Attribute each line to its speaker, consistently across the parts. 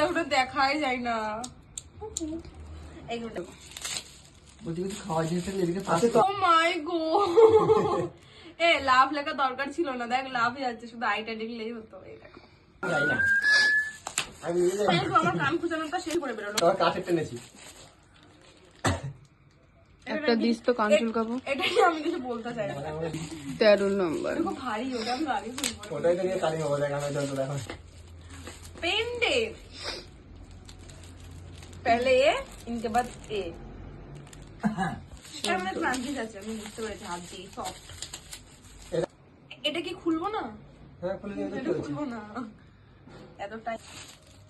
Speaker 1: ওটা দেখাই যায় না। এ লাভ লেখা দরকার ছিল না, দেখ লাভ যাচ্ছে, শুধু আইটা লিখলেই হতো। এই দেখো আমার কান খুঁজানোটা শেষ করে বেরোলো।
Speaker 2: একটা দিস তো কান চুলকাবো।
Speaker 1: এটাই আমি কিছু বলতে চাই না।
Speaker 2: 13 নম্বর
Speaker 1: খুব ভারী, ওটা আমি আগে বলবো।
Speaker 3: ওটাই তো নিয়ে কালি হবে দেখা যাবে তো এখন।
Speaker 1: पेंडे पहले ए इनके बाद ए এটা মানে ক্রাঞ্চি আছে, আমি বুঝতে পেরেছি। হাত দিয়ে সফট। এটা কি খুলবো না?
Speaker 3: হ্যাঁ খুলে দিয়ে
Speaker 1: এটা খুলবো না এতটাই।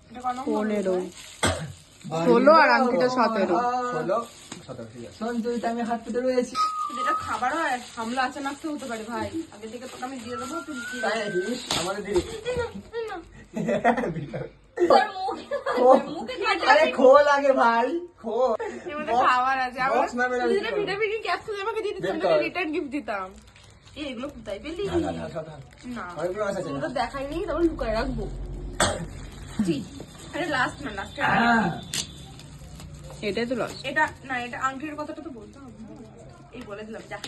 Speaker 1: এটা কোন নম্বর?
Speaker 2: 15 16 আর আংটিটা 17।
Speaker 3: 16 17 ঠিক আছে।
Speaker 4: সঞ্জয় আমি হাত পেতে রয়েছি।
Speaker 1: যেটা খাবার হয় হামলা আছে না হতে পারে ভাই, আগে থেকে তোকে আমি দিয়ে দেবো, তুই কি
Speaker 3: তাই নাকি? আমারে দিবি।
Speaker 1: তোর মুখে কাটে।
Speaker 3: আরে খোল আগে ভাই, খোল।
Speaker 1: এমনি খাবার আছে আমার।
Speaker 3: বক্স না বের
Speaker 1: তুই
Speaker 3: করো।
Speaker 1: ভিটামিন ক্যাপসুল আমাকে দিয়ে দিতাম,
Speaker 3: বের কর।
Speaker 1: রিটার্ন গিফট দিতাম। এগুলো কোথায় পেলি?
Speaker 3: না
Speaker 1: না
Speaker 3: অনেকগুলো আছে
Speaker 1: তুমি তো দেখাই নেই, তারপর লুকায় রাখবো। ঠিক আরে লাস্ট না, লাস্ট
Speaker 2: এটাই তো লস।
Speaker 1: এটা না, এটা আংটির কথাটা তো বলতে হবে। এই বলে দিলাম, যা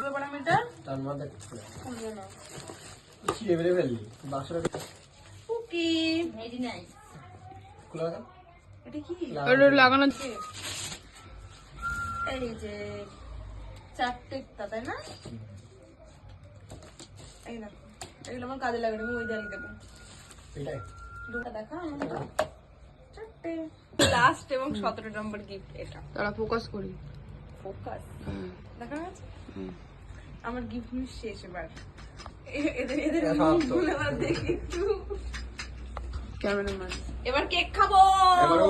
Speaker 1: এবার আমি এটা
Speaker 3: তার মধ্যে
Speaker 1: খুলবো না।
Speaker 3: কি এবারে ফেললি বাক্সটা
Speaker 1: ওকে ভেরি নাইস।
Speaker 3: খোলা দাও।
Speaker 1: এটা কি?
Speaker 2: ওটা লাগানো।
Speaker 1: এই যে চারটে তাই না? এই না, এগুলো আমার কাজে লাগবে, আমি ওই জাল দেবো।
Speaker 3: এটাই
Speaker 1: দুটো দেখা আমাদের চারটে। লাস্ট এবং 17 নম্বর গিফট এটা।
Speaker 2: তারা ফোকাস করি।
Speaker 1: ফোকাস
Speaker 2: হুম,
Speaker 1: দেখা যাচ্ছে?
Speaker 2: হুম।
Speaker 1: আমার গিফট নিউজ শেষ এবার। এদের
Speaker 3: এটা সমাপ্ত।
Speaker 1: মুখগুলো আবার দেখি একটু।
Speaker 2: ক্যামেরাম্যান।
Speaker 1: এবার কেক খাবো।
Speaker 3: এবারে